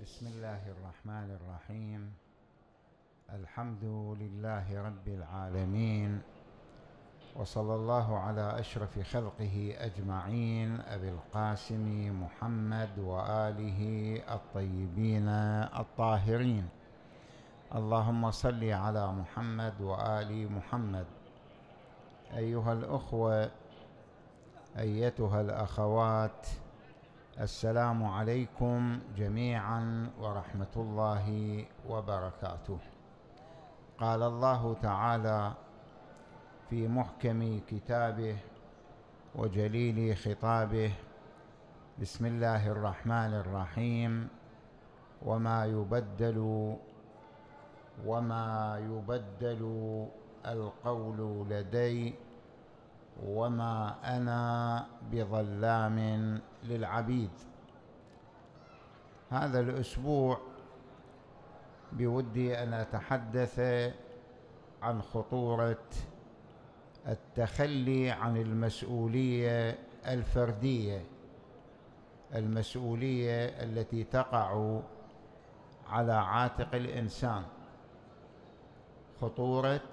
بسم الله الرحمن الرحيم. الحمد لله رب العالمين، وصلى الله على أشرف خلقه أجمعين، أبي القاسم محمد وآله الطيبين الطاهرين. اللهم صل على محمد وآل محمد. أيها الأخوة، أيتها الأخوات، السلام عليكم جميعا ورحمة الله وبركاته. قال الله تعالى في محكم كتابه وجليل خطابه: بسم الله الرحمن الرحيم: وما يبدل القول لدي وما أنا بظلام للعبيد. هذا الأسبوع بودي أن أتحدث عن خطورة التخلي عن المسؤولية الفردية، المسؤولية التي تقع على عاتق الإنسان. خطورة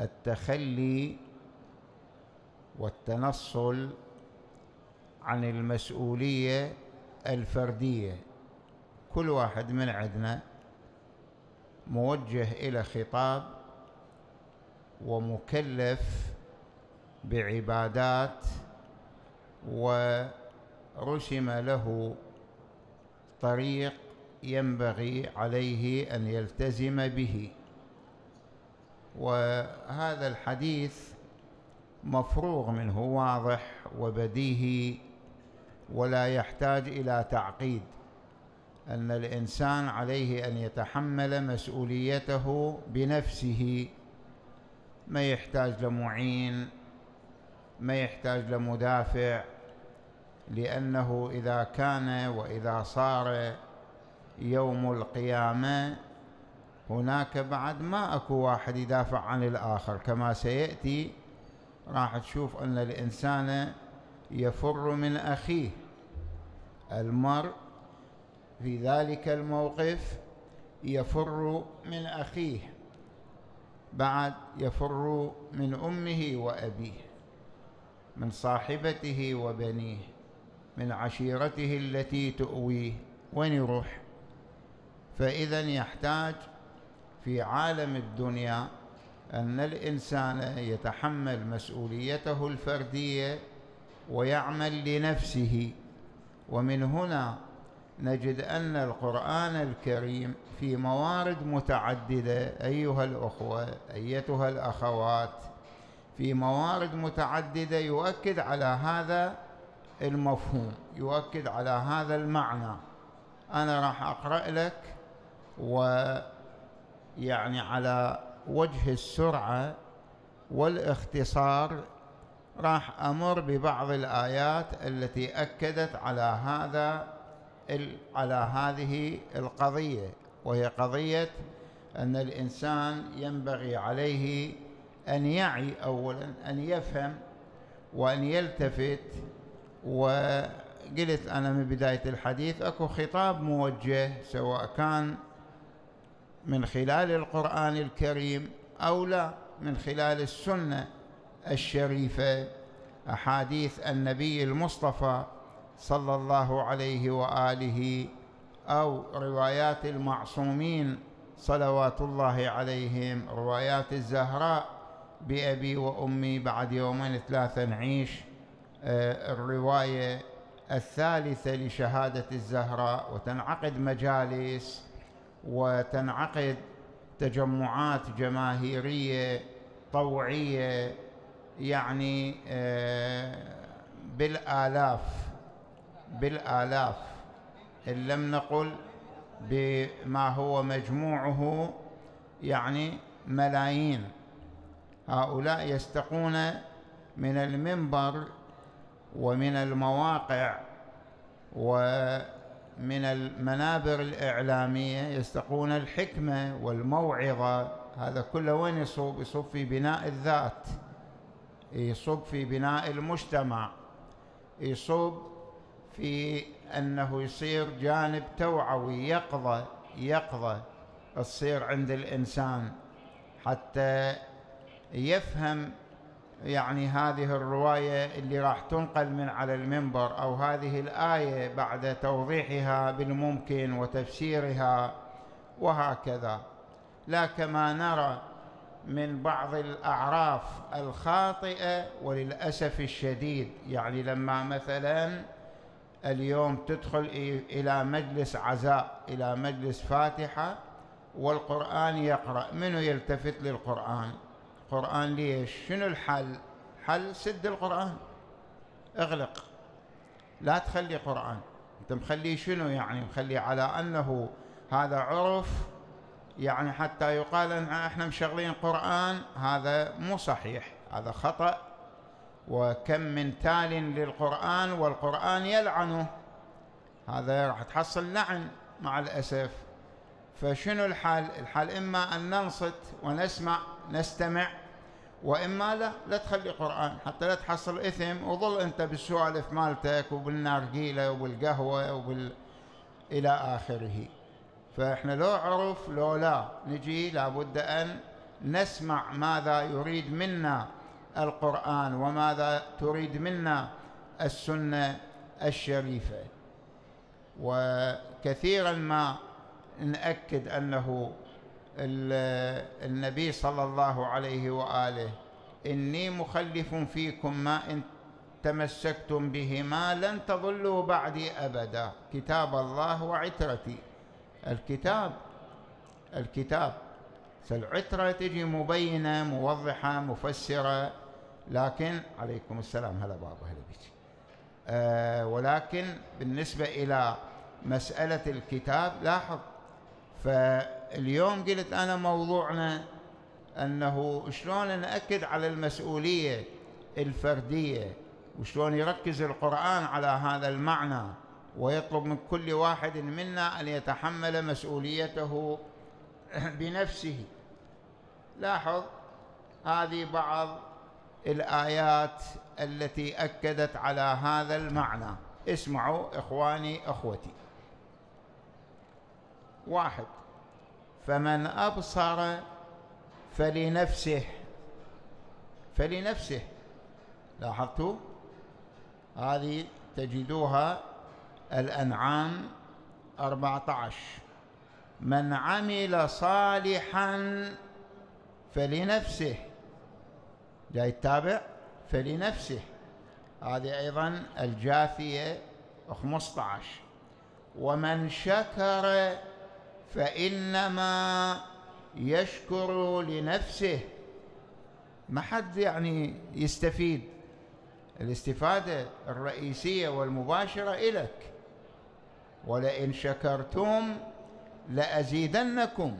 التخلي والتنصل عن المسؤولية الفردية. كل واحد من عندنا موجه إلى خطاب ومكلف بعبادات، ورسم له طريق ينبغي عليه أن يلتزم به. وهذا الحديث مفروغ منه، واضح وبديهي ولا يحتاج إلى تعقيد، أن الإنسان عليه أن يتحمل مسؤوليته بنفسه، ما يحتاج لمعين، ما يحتاج لمدافع، لأنه إذا كان وإذا صار يوم القيامة هناك بعد ما أكو واحد يدافع عن الآخر. كما سيأتي راح تشوف أن الإنسان يفر من أخيه. المرء في ذلك الموقف يفر من أخيه، بعد يفر من أمه وأبيه، من صاحبته وبنيه، من عشيرته التي تؤويه. وين يروح؟ فإذا يحتاج في عالم الدنيا أن الإنسان يتحمل مسؤوليته الفردية ويعمل لنفسه. ومن هنا نجد أن القرآن الكريم في موارد متعددة، أيها الأخوة أيتها الأخوات، في موارد متعددة يؤكد على هذا المفهوم، يؤكد على هذا المعنى. أنا راح أقرأ لك، ويعني على وجه السرعة والاختصار راح أمر ببعض الآيات التي أكدت على هذه القضية، وهي قضية أن الإنسان ينبغي عليه أن يعي، أولا أن يفهم وأن يلتفت. وقلت أنا من بداية الحديث أكو خطاب موجه، سواء كان من خلال القرآن الكريم أو لا من خلال السنة الشريفة، أحاديث النبي المصطفى صلى الله عليه وآله، أو روايات المعصومين صلوات الله عليهم، روايات الزهراء بأبي وأمي بعد يومين ثلاثة نعيش، الرواية الثالثة لشهادة الزهراء، وتنعقد مجالس وتنعقد تجمعات جماهيرية طوعية، يعني بالآلاف إن لم نقل بما هو مجموعه يعني ملايين. هؤلاء يستقون من المنبر ومن المواقع ومن المنابر الإعلامية، يستقون الحكمة والموعظة. هذا كله وين يصب؟ يصب في بناء الذات، يصب في بناء المجتمع، يصب في أنه يصير جانب توعوي، يقظة تصير عند الإنسان حتى يفهم يعني هذه الرواية اللي راح تنقل من على المنبر، أو هذه الآية بعد توضيحها بالممكن وتفسيرها وهكذا. لا كما نرى من بعض الأعراف الخاطئة وللأسف الشديد، يعني لما مثلا اليوم تدخل إلى مجلس عزاء، إلى مجلس فاتحة والقرآن يقرأ، منو يلتفت للقرآن؟ قرآن ليش؟ شنو الحل؟ حل سد القرآن، اغلق، لا تخلي قرآن. انت مخليه شنو يعني؟ مخليه على أنه هذا عرف، يعني حتى يقال أن احنا مشغلين قرآن. هذا مو صحيح، هذا خطأ. وكم من تال للقرآن والقرآن يلعنه، هذا راح تحصل لعن مع الأسف. فشنو الحل؟ الحل إما أن ننصت ونسمع نستمع، وإما لا تخلي قرآن حتى لا تحصل إثم، وظل أنت بالسوالف مالتك وبالنارجيلة وبالقهوة إلى آخره. فإحنا لو عرف لو لا نجي لابد أن نسمع ماذا يريد منا القرآن وماذا تريد منا السنة الشريفة. وكثيرا ما نأكد أنه النبي صلى الله عليه وآله: إني مخلف فيكم ما إن تمسكتم بهما لن تضلوا بعدي أبدا، كتاب الله وعترتي. الكتاب العترة تجي مبينة موضحة مفسرة، لكن عليكم السلام، هلا بابا، هلا بك. ولكن بالنسبة إلى مسألة الكتاب لاحظ. فاليوم قلت أنا موضوعنا أنه شلون نأكد على المسؤولية الفردية، وشلون يركز القرآن على هذا المعنى، ويطلب من كل واحد منا أن يتحمل مسؤوليته بنفسه. لاحظ هذه بعض الآيات التي أكدت على هذا المعنى. اسمعوا إخواني أخوتي. 1: فمن أبصر فلنفسه. لاحظتوا هذه تجدوها الأنعام 14. من عمل صالحا فلنفسه، جاي التابع فلنفسه. هذه أيضا الجاثية 15. ومن شكر فإنما يشكر لنفسه. ما حد يعني يستفيد، الاستفادة الرئيسية والمباشرة إليك. ولئن شكرتم لأزيدنكم،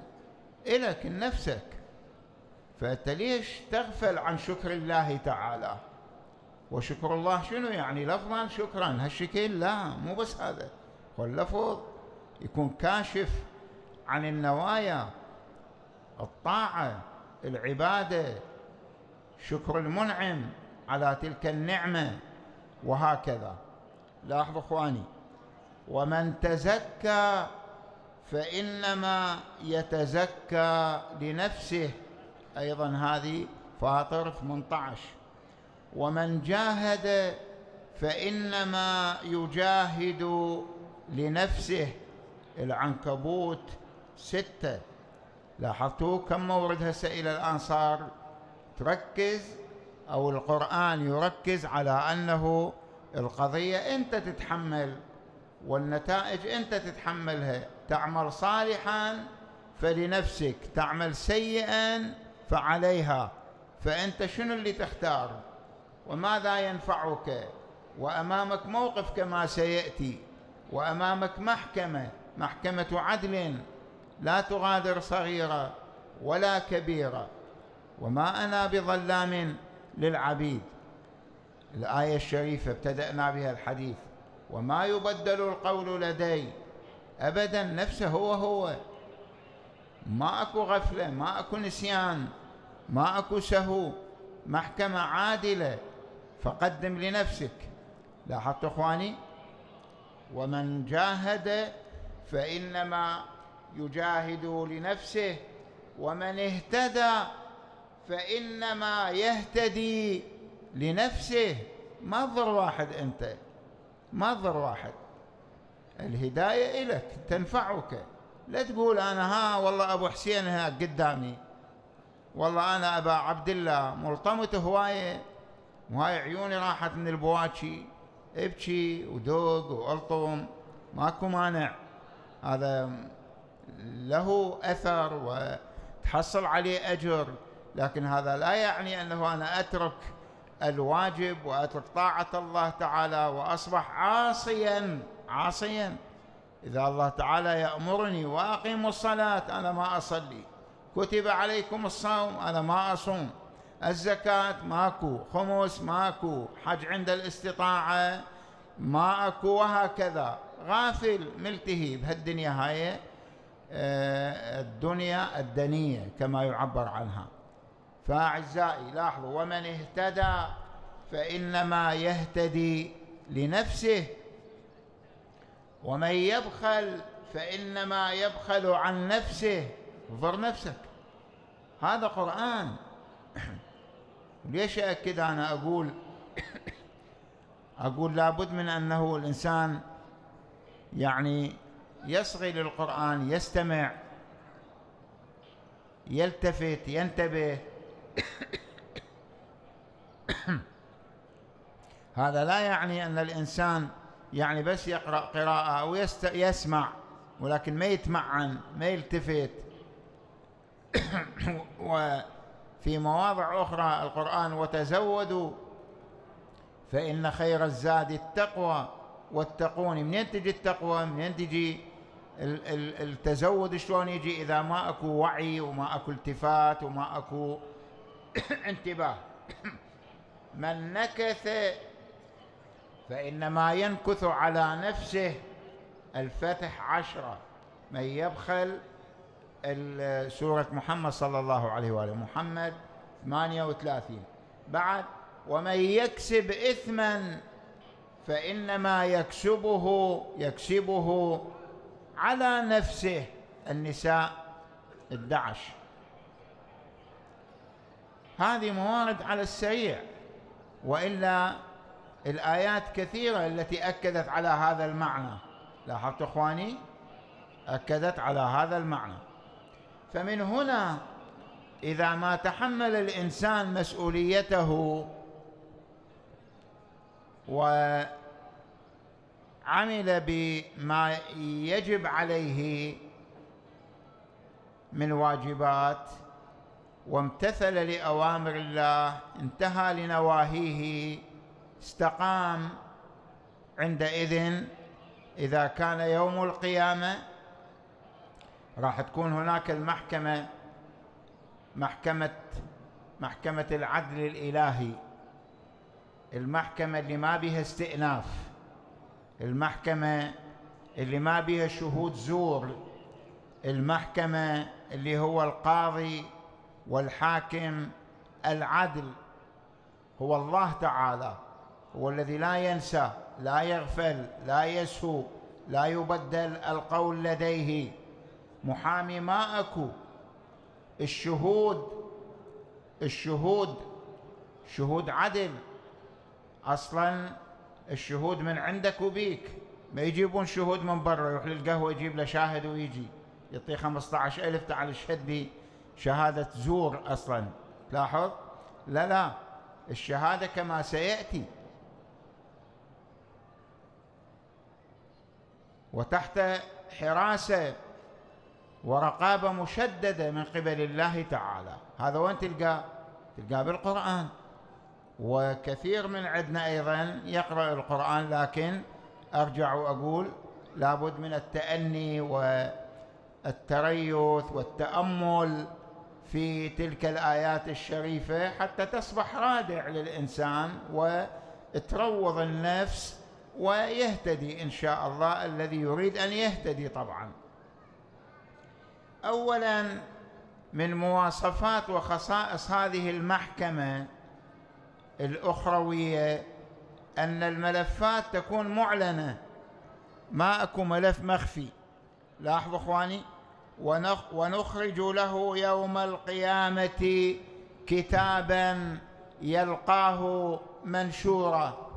إليك نفسك. فأنت ليش تغفل عن شكر الله تعالى؟ وشكر الله شنو يعني؟ لفظا شكرا هالشكل؟ لا، مو بس هذا، واللفظ يكون كاشف عن النوايا، الطاعة، العبادة، شكر المنعم على تلك النعمة، وهكذا. لاحظوا اخواني: ومن تزكى فإنما يتزكى لنفسه، أيضا هذه فاطر 18. ومن جاهد فإنما يجاهد لنفسه، العنكبوت 6. لاحظتوا كم مورد هسه إلى الآن صار تركز، أو القرآن يركز على أنه القضية أنت تتحمل والنتائج أنت تتحملها. تعمل صالحا فلنفسك، تعمل سيئا فعليها. فأنت شنو اللي تختار وماذا ينفعك؟ وأمامك موقف كما سيأتي، وأمامك محكمة عدل لا تغادر صغيرة ولا كبيرة. وما أنا بظلام للعبيد، الآية الشريفة ابتدأنا بها الحديث. وما يبدل القول لدي أبدا، نفسه هو، ما أكو غفلة، ما أكو نسيان، ما أكو سهو، محكمة عادلة. فقدم لنفسك. لاحظت أخواني؟ ومن جاهد فإنما يجاهد لنفسه، ومن اهتدى فإنما يهتدي لنفسه. ما تضر واحد، أنت ما تضر واحد، الهداية إلك تنفعك. لا تقول أنا والله أبو حسين ها قدامي، والله أنا أبا عبد الله ملطمته هواية وهاي عيوني راحت من البواكي، ابكي ودوق والطم، ماكو مانع، هذا له أثر وتحصل عليه أجر، لكن هذا لا يعني أنه أنا أترك الواجب وأترك طاعة الله تعالى وأصبح عاصيا. إذا الله تعالى يأمرني وأقيموا الصلاة أنا ما أصلي، كتب عليكم الصوم أنا ما أصوم، الزكاة ماكو، خمس ماكو، حج عند الاستطاعة ما أكو، وهكذا غافل ملتهي بهالدنيا هاي، الدنيا الدنية كما يعبر عنها. فأعزائي لاحظوا، ومن اهتدى فإنما يهتدي لنفسه، ومن يبخل فإنما يبخل عن نفسه. انظر نفسك، هذا قرآن. ليش أكد أنا أقول لابد من أنه الإنسان يعني يصغي للقرآن، يستمع، يلتفت، ينتبه. هذا لا يعني أن الإنسان يعني بس يقرأ قراءة أو يسمع ولكن ما يتمعن، ما يلتفت. وفي مواضع أخرى القرآن وتزودوا فإن خير الزاد التقوى واتقون. منين تجي التقوى؟ منين تجي التزود؟ شلون يجي إذا ما أكو وعي وما أكو التفات وما أكو انتباه؟ من نكث فإنما ينكث على نفسه. الفتح 10. من يبخل، سورة محمد صلى الله عليه وآله، محمد 38. بعد ومن يكسب إثما فإنما يكسبه على نفسه. النساء 11. هذه موارد على السريع، وإلا الآيات كثيرة التي أكدت على هذا المعنى. لاحظت إخواني؟ أكدت على هذا المعنى. فمن هنا إذا ما تحمل الإنسان مسؤوليته وعمل بما يجب عليه من واجبات وامتثل لأوامر الله، انتهى لنواهيه، استقام، عندئذ إذا كان يوم القيامة راح تكون هناك المحكمة، محكمة العدل الإلهي، المحكمة اللي ما بها استئناف، المحكمة اللي ما بها شهود زور، المحكمة اللي هو القاضي والحاكم العدل هو الله تعالى، هو الذي لا ينسى، لا يغفل، لا يسهو، لا يبدل القول لديه. محامي ما أكو. شهود عدل، أصلا الشهود من عندك وبيك، ما يجيبون شهود من برا، يروح للقهوة يجيب له شاهد ويجي يعطيه 15,000 تعال اشهد لي شهادة زور أصلا. لاحظ؟ لا، الشهادة كما سيأتي وتحت حراسة ورقابة مشددة من قبل الله تعالى. هذا وين تلقاه بالقرآن. وكثير من عندنا أيضا يقرأ القرآن، لكن أرجع وأقول لابد من التأني والتريث والتأمل في تلك الآيات الشريفة حتى تصبح رادع للإنسان وتروض النفس ويهتدي إن شاء الله الذي يريد أن يهتدي. طبعا أولا من مواصفات وخصائص هذه المحكمة الأخروية أن الملفات تكون معلنة، ما أكو ملف مخفي. لاحظوا إخواني، ونخرج له يوم القيامة كتابا يلقاه منشورا،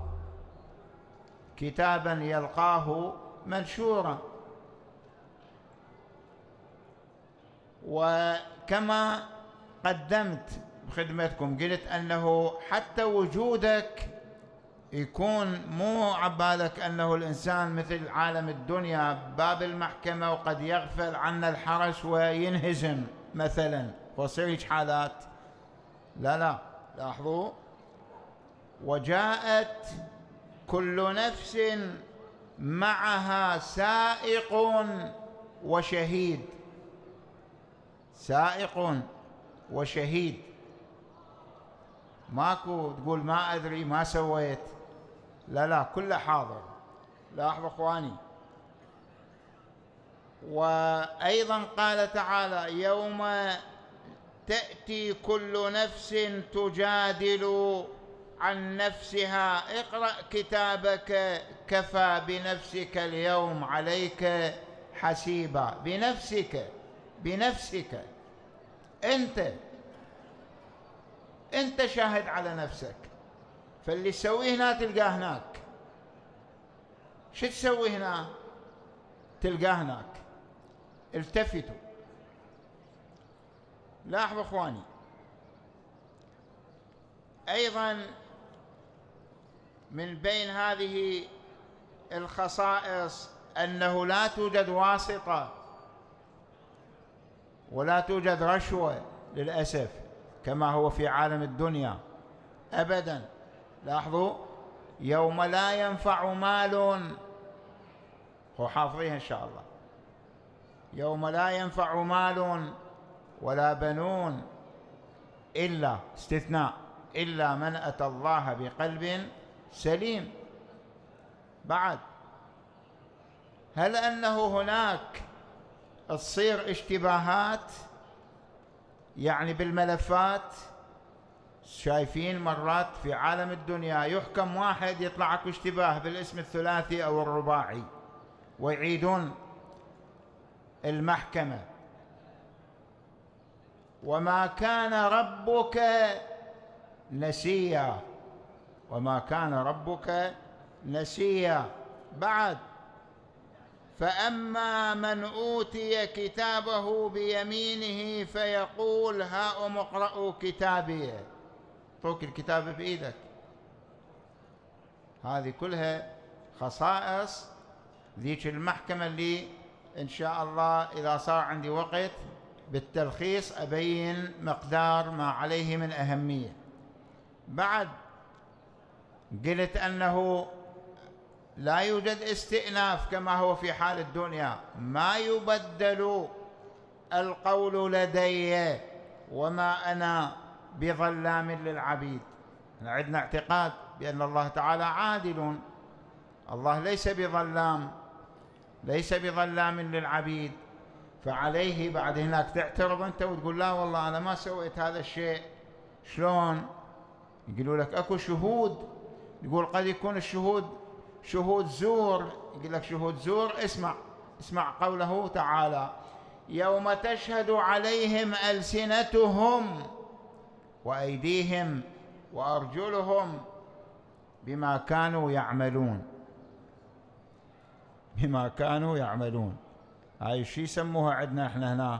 كتابا يلقاه منشورا. وكما قدمت بخدمتكم قلت أنه حتى وجودك يكون مو عبالك أنه الإنسان مثل عالم الدنيا باب المحكمة وقد يغفل عنا الحرس وينهزم مثلا وصير حالات. لا لا، لاحظوا، وجاءت كل نفس معها سائق وشهيد، سائق وشهيد. ماكو تقول ما أدري ما سويت، لا لا، كله حاضر. لاحظوا إخواني. وأيضا قال تعالى يوم تأتي كل نفس تجادل عن نفسها اقرأ كتابك كفى بنفسك اليوم عليك حسيبا. بنفسك، بنفسك أنت شاهد على نفسك، فاللي تسويه هنا تلقاه هناك، شو تسوي هنا تلقاه هناك. التفتوا. لاحظوا اخواني، ايضا من بين هذه الخصائص انه لا توجد واسطة ولا توجد رشوة للأسف كما هو في عالم الدنيا أبدا. لاحظوا، يوم لا ينفع مال، هو حافظيها إن شاء الله، يوم لا ينفع مال ولا بنون إلا، استثناء، إلا من أتى الله بقلب سليم. بعد، هل أنه هناك تصير اشتباهات يعني بالملفات؟ شايفين مرات في عالم الدنيا يحكم واحد يطلع اكو اشتباه بالاسم الثلاثي او الرباعي ويعيدون المحكمة. وما كان ربك نسيا، وما كان ربك نسيا. بعد، فأما من أوتي كتابه بيمينه فيقول هاؤم اقرءوا كتابي. اعطوك الكتاب بإيدك. هذه كلها خصائص ذيك المحكمة اللي إن شاء الله إذا صار عندي وقت بالتلخيص أبين مقدار ما عليه من أهمية. بعد، قلت أنه لا يوجد استئناف كما هو في حال الدنيا، ما يبدل القول لدي وما أنا بظلام للعبيد. عندنا اعتقاد بأن الله تعالى عادل، الله ليس بظلام، ليس بظلام للعبيد، فعليه بعد هناك تعترض أنت وتقول لا والله أنا ما سويت هذا الشيء. شلون؟ يقولوا لك أكو شهود، يقول قد يكون الشهود شهود زور. يقول لك شهود زور، اسمع قوله تعالى يوم تشهد عليهم ألسنتهم وأيديهم وأرجلهم بما كانوا يعملون، بما كانوا يعملون. هاي الشيء يسموها عندنا احنا هنا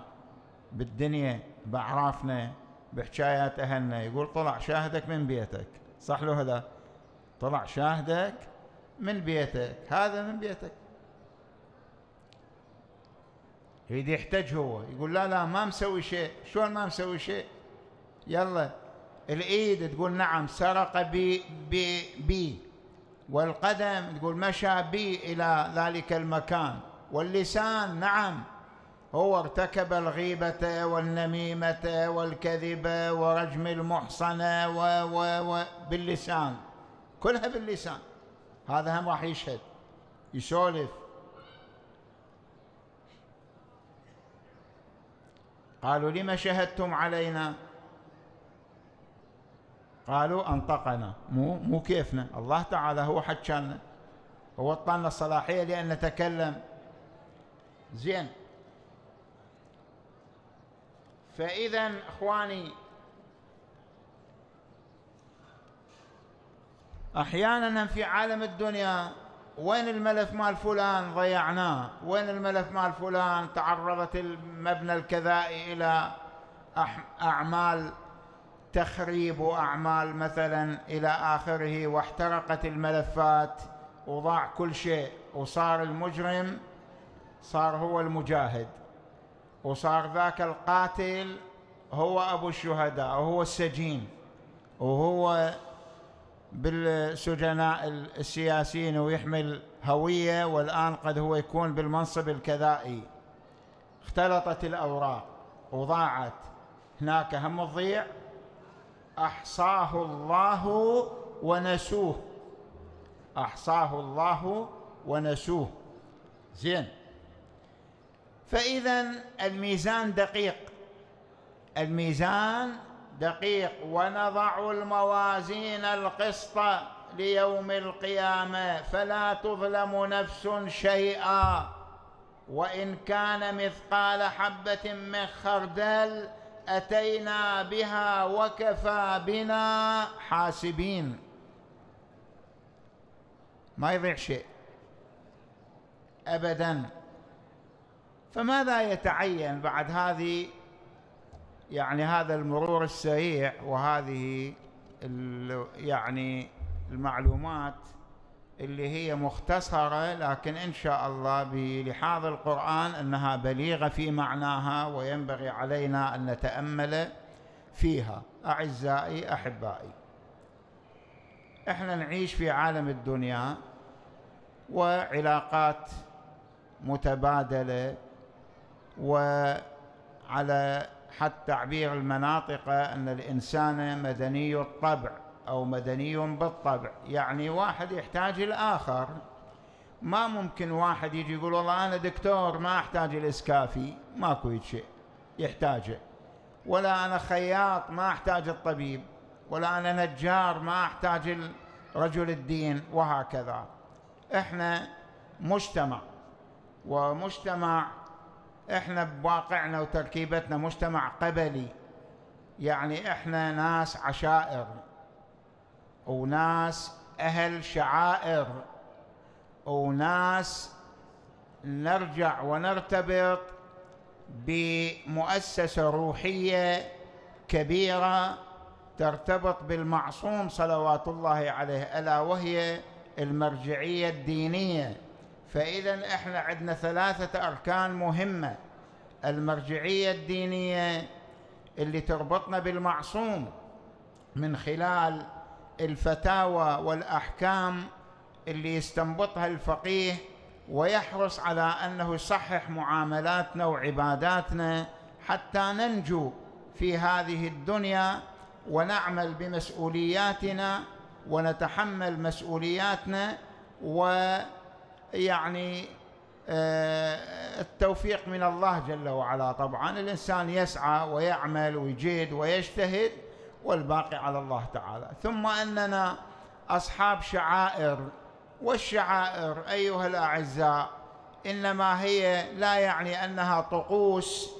بالدنيا بأعرافنا بحكايات أهلنا، يقول طلع شاهدك من بيتك. صح له هذا؟ طلع شاهدك من بيتك، هذا من بيتك. يريد يحتج هو، يقول لا لا ما مسوي شيء. شلون ما مسوي شيء؟ يلا الإيد تقول نعم سرق بي، والقدم تقول مشى بي إلى ذلك المكان، واللسان نعم هو ارتكب الغيبة والنميمة والكذب ورجم المحصنة باللسان، كلها باللسان. هذا هم راح يشهد يسولف. قالوا لما شهدتم علينا؟ قالوا أنطقنا، مو كيفنا، الله تعالى هو حكانا. هو اعطانا الصلاحية لأن نتكلم. زين، فإذا إخواني أحيانا في عالم الدنيا وين الملف مال فلان ضيعناه، وين الملف مال فلان تعرضت المبنى الكذائي إلى أعمال تخريب وأعمال مثلا إلى آخره، واحترقت الملفات وضاع كل شيء، وصار المجرم صار هو المجاهد، وصار ذاك القاتل هو أبو الشهداء، وهو السجين، وهو بالسجناء السياسيين ويحمل هوية، والآن قد هو يكون بالمنصب الكذائي. اختلطت الأوراق وضاعت. هناك هم تضيع، أحصاه الله ونسوه، أحصاه الله ونسوه. زين، فإذا الميزان دقيق، الميزان دقيق. ونضع الموازين القسط ليوم القيامة فلا تظلم نفس شيئا وإن كان مثقال حبة من خردل أتينا بها وكفى بنا حاسبين. ما يضيع شيء أبدا. فماذا يتعين بعد هذه هذا المرور السريع وهذه المعلومات اللي هي مختصرة، لكن إن شاء الله بلحاظ القرآن أنها بليغة في معناها وينبغي علينا أن نتأمل فيها. أعزائي أحبائي، إحنا نعيش في عالم الدنيا وعلاقات متبادلة، وعلى حد تعبير المناطق أن الإنسان مدني الطبع أو مدني بالطبع، يعني واحد يحتاج الآخر. ما ممكن واحد يجي يقول والله أنا دكتور ما أحتاج الإسكافي، ماكو شيء يحتاجه، ولا أنا خياط ما أحتاج الطبيب، ولا أنا نجار ما أحتاج رجل الدين، وهكذا. إحنا مجتمع، ومجتمع إحنا بواقعنا وتركيبتنا مجتمع قبلي، يعني إحنا ناس عشائر وناس أهل شعائر وناس نرجع ونرتبط بمؤسسة روحية كبيرة ترتبط بالمعصوم صلوات الله عليه، ألا وهي المرجعية الدينية. فإذا إحنا عندنا 3 أركان مهمة: المرجعية الدينية اللي تربطنا بالمعصوم من خلال الفتاوى والأحكام اللي يستنبطها الفقيه، ويحرص على أنه يصحح معاملاتنا وعباداتنا حتى ننجو في هذه الدنيا ونعمل بمسؤولياتنا ونتحمل مسؤولياتنا. التوفيق من الله جل وعلا. طبعا الإنسان يسعى ويعمل ويجيد ويجتهد، والباقي على الله تعالى. ثم أننا أصحاب شعائر، والشعائر أيها الأعزاء إنما هي لا يعني أنها طقوس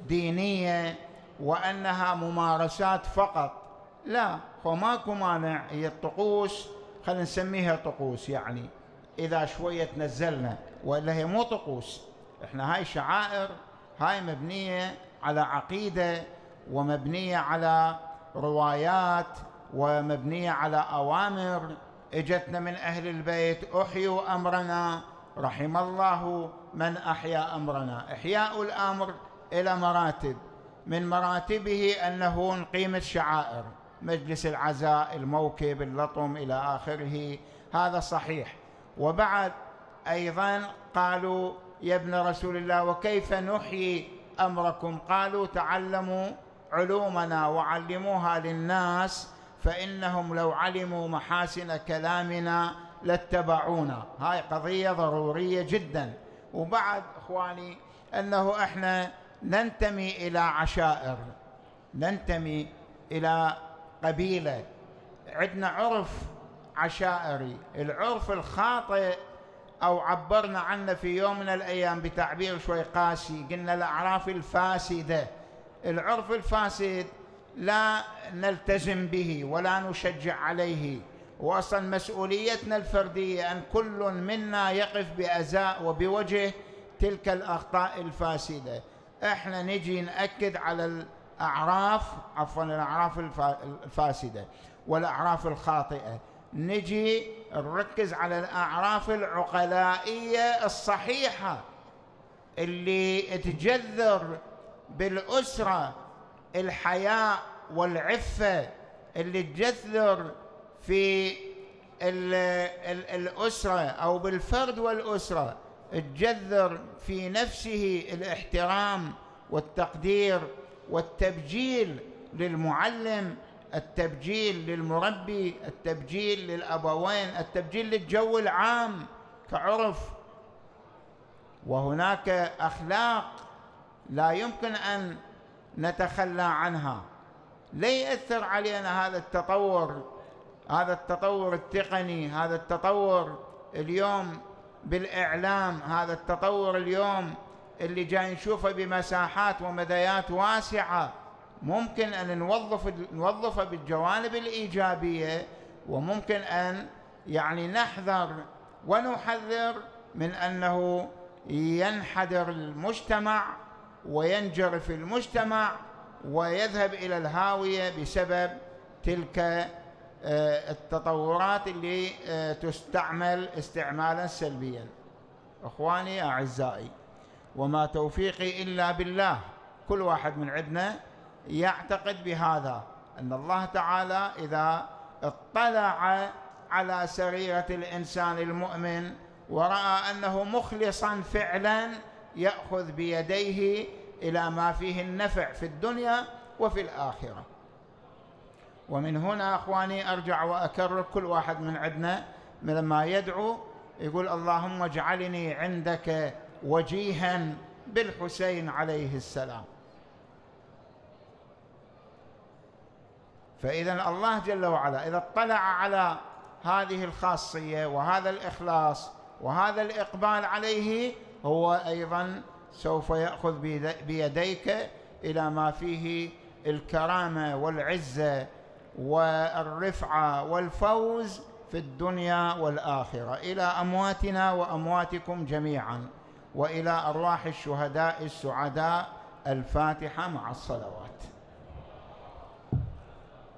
دينية وأنها ممارسات فقط، لا، وماكو مانع. هي الطقوس خلينا نسميها طقوس، يعني إذا شوية تنزلنا، وإلا هي مو طقوس. إحنا هاي شعائر، هاي مبنية على عقيدة، ومبنية على روايات، ومبنية على أوامر اجتنا من أهل البيت: أحيوا أمرنا رحم الله من أحيا أمرنا. إحياء الأمر إلى مراتب، من مراتبه أنه نقيم الشعائر، مجلس العزاء، الموكب، اللطم، إلى آخره. هذا صحيح. وبعد أيضا قالوا يا ابن رسول الله وكيف نحيي أمركم؟ قالوا تعلموا علومنا وعلموها للناس فإنهم لو علموا محاسن كلامنا لاتبعونا. هاي قضية ضرورية جدا. وبعد إخواني أنه إحنا ننتمي إلى عشائر، ننتمي إلى قبيلة، عندنا عرف عشائري. العرف الخاطئ أو عبرنا عنه في يوم من الأيام بتعبير شوي قاسي، قلنا الأعراف الفاسدة. العرف الفاسد لا نلتزم به ولا نشجع عليه، وأصلا مسؤوليتنا الفردية أن كل منا يقف بأزاء وبوجه تلك الأخطاء الفاسدة. احنا نجي نأكد على الأعراف الفاسدة والأعراف الخاطئة، نجي نركز على الأعراف العقلائية الصحيحة اللي تجذر بالأسرة الحياء والعفة، اللي تجذر في الأسرة أو بالفرد والأسرة، تجذر في نفسه الاحترام والتقدير والتبجيل للمعلم، التبجيل للمربي، التبجيل للأبوين، التبجيل للجو العام كعرف. وهناك أخلاق لا يمكن أن نتخلى عنها. لا يأثر علينا هذا التطور التقني، هذا التطور اليوم بالإعلام، هذا التطور اليوم اللي جاي نشوفه بمساحات ومديات واسعة، ممكن أن نوظفه بالجوانب الإيجابية، وممكن أن نحذر ونحذر من أنه ينحدر المجتمع وينجرف المجتمع ويذهب إلى الهاوية بسبب تلك التطورات اللي تستعمل استعمالا سلبيا. أخواني أعزائي، وما توفيقي إلا بالله. كل واحد من عندنا يعتقد بهذا، أن الله تعالى إذا اطلع على سريرة الإنسان المؤمن ورأى أنه مخلصا فعلا، يأخذ بيديه إلى ما فيه النفع في الدنيا وفي الآخرة. ومن هنا أخواني أرجع وأكرر، كل واحد من عندنا لما يدعو يقول اللهم اجعلني عندك وجيها بالحسين عليه السلام. فإذا الله جل وعلا إذا اطلع على هذه الخاصية وهذا الإخلاص وهذا الإقبال عليه، هو أيضا سوف يأخذ بيديك إلى ما فيه الكرامة والعزة والرفعة والفوز في الدنيا والآخرة، إلى أمواتنا وأمواتكم جميعا، وإلى أرواح الشهداء السعداء. الفاتحة مع الصلوات.